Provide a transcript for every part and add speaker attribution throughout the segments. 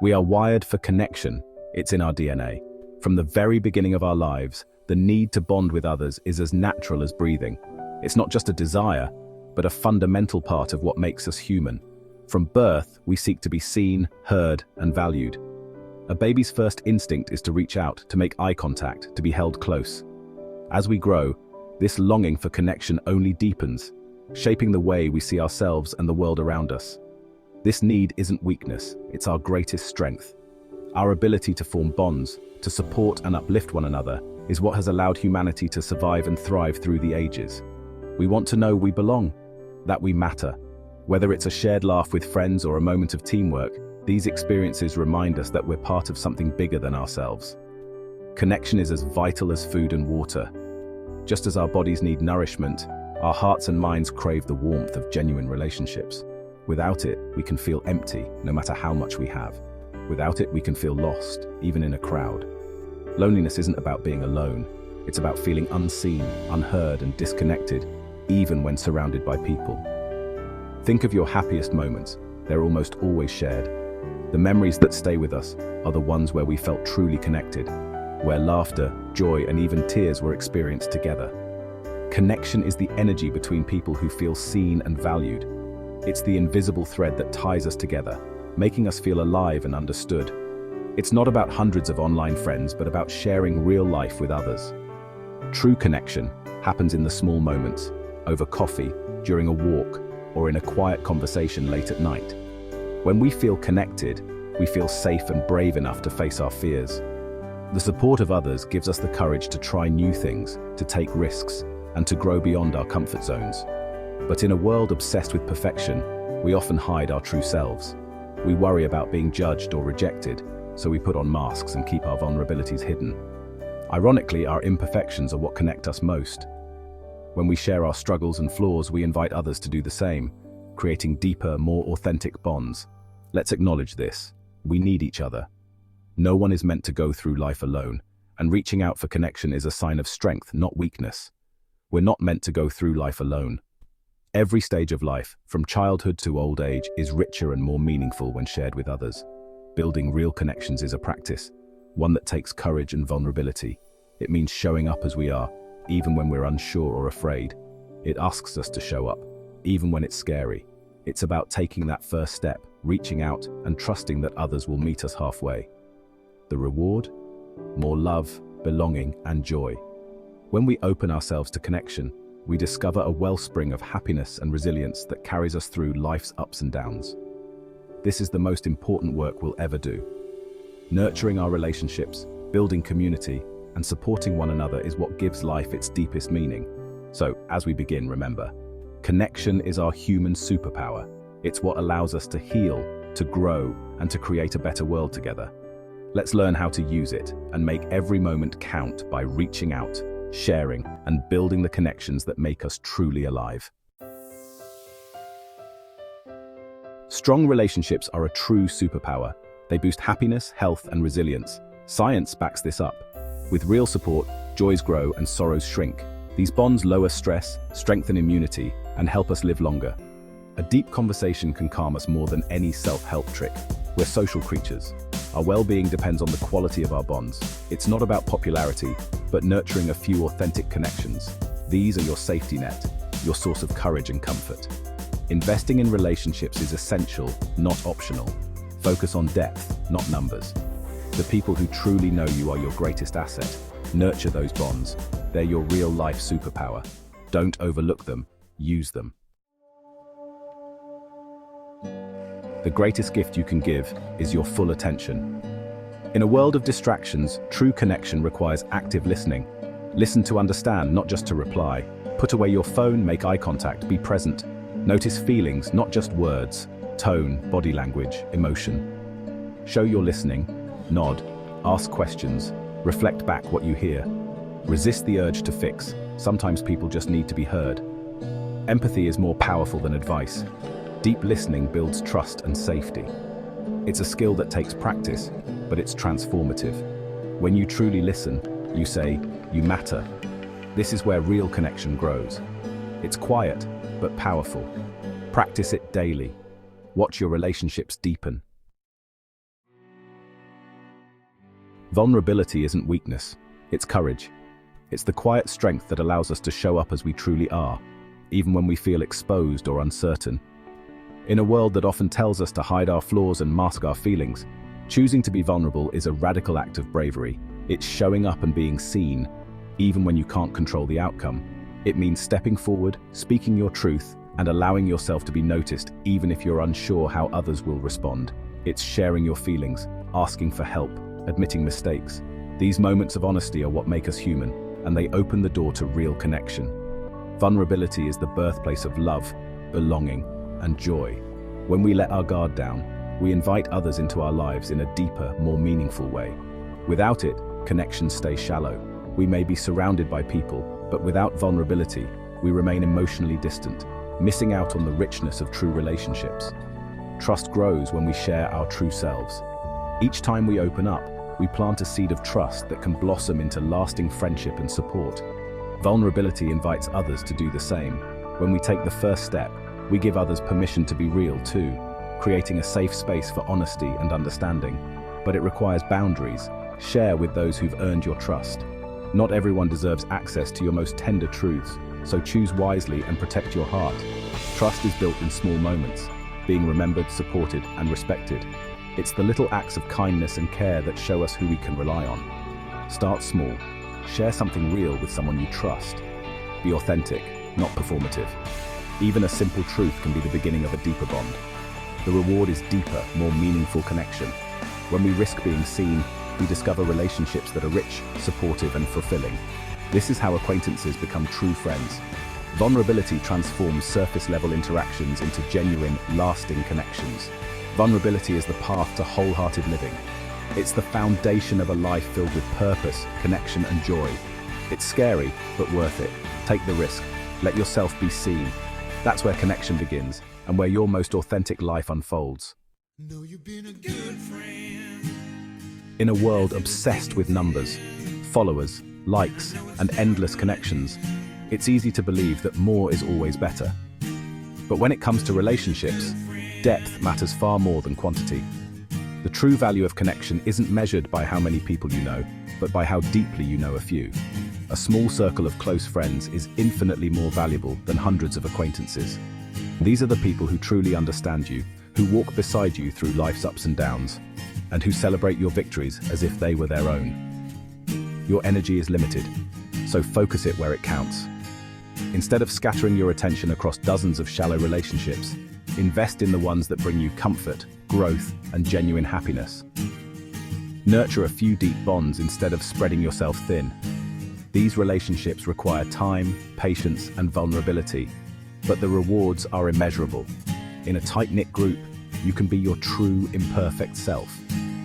Speaker 1: We are wired for connection. It's in our DNA. From the very beginning of our lives, the need to bond with others is as natural as breathing. It's not just a desire, but a fundamental part of what makes us human. From birth, we seek to be seen, heard, and valued. A baby's first instinct is to reach out, to make eye contact, to be held close. As we grow, this longing for connection only deepens, shaping the way we see ourselves and the world around us. This need isn't weakness, it's our greatest strength. Our ability to form bonds, to support and uplift one another, is what has allowed humanity to survive and thrive through the ages. We want to know we belong, that we matter. Whether it's a shared laugh with friends or a moment of teamwork, these experiences remind us that we're part of something bigger than ourselves. Connection is as vital as food and water. Just as our bodies need nourishment, our hearts and minds crave the warmth of genuine relationships. Without it, we can feel empty, no matter how much we have. Without it, we can feel lost, even in a crowd. Loneliness isn't about being alone. It's about feeling unseen, unheard, and disconnected, even when surrounded by people. Think of your happiest moments. They're almost always shared. The memories that stay with us are the ones where we felt truly connected, where laughter, joy, and even tears were experienced together. Connection is the energy between people who feel seen and valued. It's the invisible thread that ties us together, making us feel alive and understood. It's not about hundreds of online friends, but about sharing real life with others. True connection happens in the small moments, over coffee, during a walk, or in a quiet conversation late at night. When we feel connected, we feel safe and brave enough to face our fears. The support of others gives us the courage to try new things, to take risks, and to grow beyond our comfort zones. But in a world obsessed with perfection, we often hide our true selves. We worry about being judged or rejected, so we put on masks and keep our vulnerabilities hidden. Ironically, our imperfections are what connect us most. When we share our struggles and flaws, we invite others to do the same, creating deeper, more authentic bonds. Let's acknowledge this. We need each other. No one is meant to go through life alone, and reaching out for connection is a sign of strength, not weakness. We're not meant to go through life alone. Every stage of life, from childhood to old age, is richer and more meaningful when shared with others. Building real connections is a practice, one that takes courage and vulnerability. It means showing up as we are, even when we're unsure or afraid. It asks us to show up, even when it's scary. It's about taking that first step, reaching out, and trusting that others will meet us halfway. The reward? More love, belonging, and joy. When we open ourselves to connection, we discover a wellspring of happiness and resilience that carries us through life's ups and downs. This is the most important work we'll ever do. Nurturing our relationships, building community, and supporting one another is what gives life its deepest meaning. So, as we begin, remember, connection is our human superpower. It's what allows us to heal, to grow, and to create a better world together. Let's learn how to use it and make every moment count by reaching out, sharing, and building the connections that make us truly alive. Strong relationships are a true superpower. They boost happiness, health, and resilience. Science backs this up. With real support, joys grow and sorrows shrink. These bonds lower stress, strengthen immunity, and help us live longer. A deep conversation can calm us more than any self-help trick. We're social creatures. Our well-being depends on the quality of our bonds. It's not about popularity, but nurturing a few authentic connections. These are your safety net, your source of courage and comfort. Investing in relationships is essential, not optional. Focus on depth, not numbers. The people who truly know you are your greatest asset. Nurture those bonds. They're your real-life superpower. Don't overlook them, use them. The greatest gift you can give is your full attention. In a world of distractions, true connection requires active listening. Listen to understand, not just to reply. Put away your phone, make eye contact, be present. Notice feelings, not just words, tone, body language, emotion. Show you're listening, nod, ask questions, reflect back what you hear. Resist the urge to fix. Sometimes people just need to be heard. Empathy is more powerful than advice. Deep listening builds trust and safety. It's a skill that takes practice, but it's transformative. When you truly listen, you say, "You matter." This is where real connection grows. It's quiet, but powerful. Practice it daily. Watch your relationships deepen. Vulnerability isn't weakness, it's courage. It's the quiet strength that allows us to show up as we truly are, even when we feel exposed or uncertain. In a world that often tells us to hide our flaws and mask our feelings, choosing to be vulnerable is a radical act of bravery. It's showing up and being seen, even when you can't control the outcome. It means stepping forward, speaking your truth, and allowing yourself to be noticed, even if you're unsure how others will respond. It's sharing your feelings, asking for help, admitting mistakes. These moments of honesty are what make us human, and they open the door to real connection. Vulnerability is the birthplace of love, belonging, and joy. When we let our guard down, we invite others into our lives in a deeper, more meaningful way. Without it, connections stay shallow. We may be surrounded by people, but without vulnerability, we remain emotionally distant, missing out on the richness of true relationships. Trust grows when we share our true selves. Each time we open up, we plant a seed of trust that can blossom into lasting friendship and support. Vulnerability invites others to do the same. When we take the first step, we give others permission to be real too, creating a safe space for honesty and understanding. But it requires boundaries. Share with those who've earned your trust. Not everyone deserves access to your most tender truths, so choose wisely and protect your heart. Trust is built in small moments, being remembered, supported, and respected. It's the little acts of kindness and care that show us who we can rely on. Start small. Share something real with someone you trust. Be authentic, not performative. Even a simple truth can be the beginning of a deeper bond. The reward is deeper, more meaningful connection. When we risk being seen, we discover relationships that are rich, supportive, and fulfilling. This is how acquaintances become true friends. Vulnerability transforms surface-level interactions into genuine, lasting connections. Vulnerability is the path to wholehearted living. It's the foundation of a life filled with purpose, connection, and joy. It's scary, but worth it. Take the risk. Let yourself be seen. That's where connection begins, and where your most authentic life unfolds.
Speaker 2: Know you've been a good friend.
Speaker 1: In a world obsessed with numbers, followers, likes, and endless connections, it's easy to believe that more is always better. But when it comes to relationships, depth matters far more than quantity. The true value of connection isn't measured by how many people you know, but by how deeply you know a few. A small circle of close friends is infinitely more valuable than hundreds of acquaintances. These are the people who truly understand you, who walk beside you through life's ups and downs, and who celebrate your victories as if they were their own. Your energy is limited, so focus it where it counts. Instead of scattering your attention across dozens of shallow relationships, invest in the ones that bring you comfort, growth, and genuine happiness. Nurture a few deep bonds instead of spreading yourself thin. These relationships require time, patience, and vulnerability, but the rewards are immeasurable. In a tight-knit group, you can be your true, imperfect self.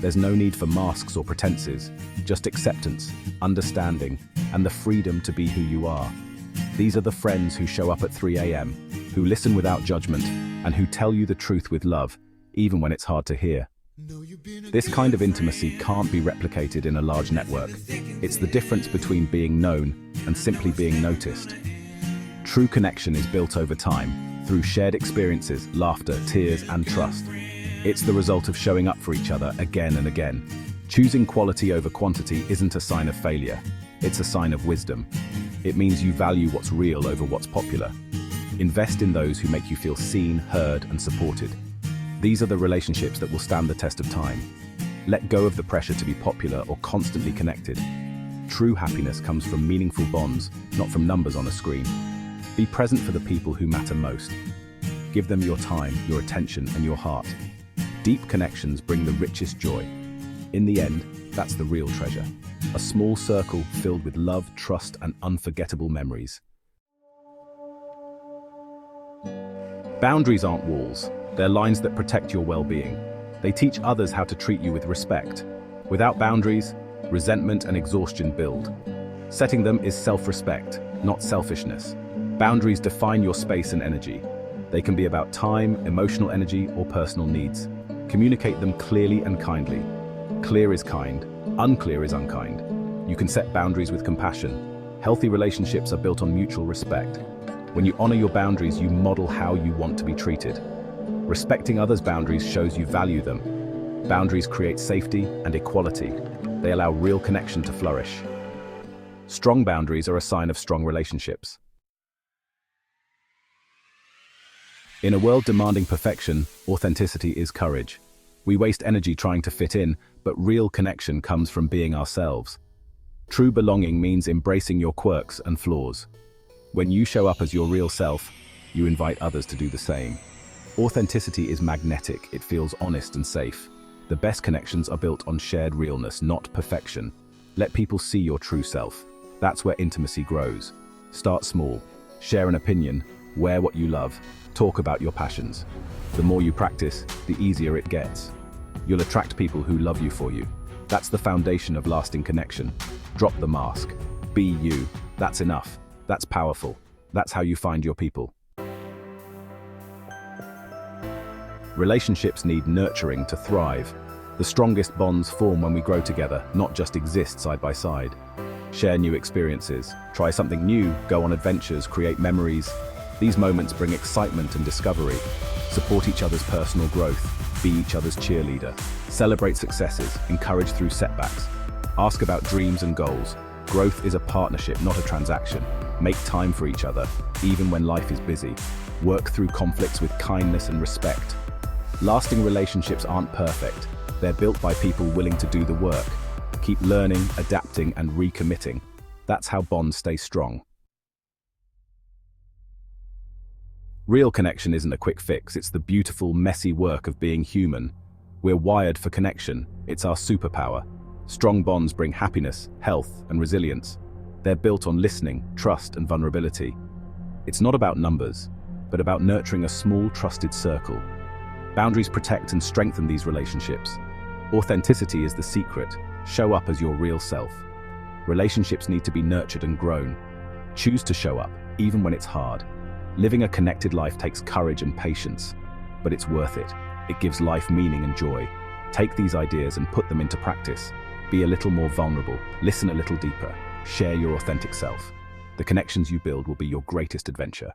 Speaker 1: There's no need for masks or pretenses, just acceptance, understanding, and the freedom to be who you are. These are the friends who show up at 3 a.m., who listen without judgment, and who tell you the truth with love, even when it's hard to hear. This kind of intimacy can't be replicated in a large network. It's the difference between being known and simply being noticed. True connection is built over time, through shared experiences, laughter, tears, and trust. It's the result of showing up for each other again and again. Choosing quality over quantity isn't a sign of failure. It's a sign of wisdom. It means you value what's real over what's popular. Invest in those who make you feel seen, heard, and supported. These are the relationships that will stand the test of time. Let go of the pressure to be popular or constantly connected. True happiness comes from meaningful bonds, not from numbers on a screen. Be present for the people who matter most. Give them your time, your attention, and your heart. Deep connections bring the richest joy. In the end, that's the real treasure. A small circle filled with love, trust, and unforgettable memories. Boundaries aren't walls. They're lines that protect your well-being. They teach others how to treat you with respect. Without boundaries, resentment and exhaustion build. Setting them is self-respect, not selfishness. Boundaries define your space and energy. They can be about time, emotional energy, or personal needs. Communicate them clearly and kindly. Clear is kind, unclear is unkind. You can set boundaries with compassion. Healthy relationships are built on mutual respect. When you honor your boundaries, you model how you want to be treated. Respecting others' boundaries shows you value them. Boundaries create safety and equality. They allow real connection to flourish. Strong boundaries are a sign of strong relationships. In a world demanding perfection, authenticity is courage. We waste energy trying to fit in, but real connection comes from being ourselves. True belonging means embracing your quirks and flaws. When you show up as your real self, you invite others to do the same. Authenticity is magnetic, it feels honest and safe. The best connections are built on shared realness, not perfection. Let people see your true self. That's where intimacy grows. Start small. Share an opinion. Wear what you love. Talk about your passions. The more you practice, the easier it gets. You'll attract people who love you for you. That's the foundation of lasting connection. Drop the mask. Be you. That's enough. That's powerful. That's how you find your people. Relationships need nurturing to thrive. The strongest bonds form when we grow together, not just exist side by side. Share new experiences, try something new, go on adventures, create memories. These moments bring excitement and discovery. Support each other's personal growth, be each other's cheerleader. Celebrate successes, encourage through setbacks. Ask about dreams and goals. Growth is a partnership, not a transaction. Make time for each other, even when life is busy. Work through conflicts with kindness and respect. Lasting relationships aren't perfect. They're built by people willing to do the work. Keep learning, adapting, and recommitting. That's how bonds stay strong. Real connection isn't a quick fix, it's the beautiful, messy work of being human. We're wired for connection, it's our superpower. Strong bonds bring happiness, health, and resilience. They're built on listening, trust, and vulnerability. It's not about numbers, but about nurturing a small, trusted circle. Boundaries protect and strengthen these relationships. Authenticity is the secret. Show up as your real self. Relationships need to be nurtured and grown. Choose to show up, even when it's hard. Living a connected life takes courage and patience, but it's worth it. It gives life meaning and joy. Take these ideas and put them into practice. Be a little more vulnerable, listen a little deeper, share your authentic self. The connections you build will be your greatest adventure.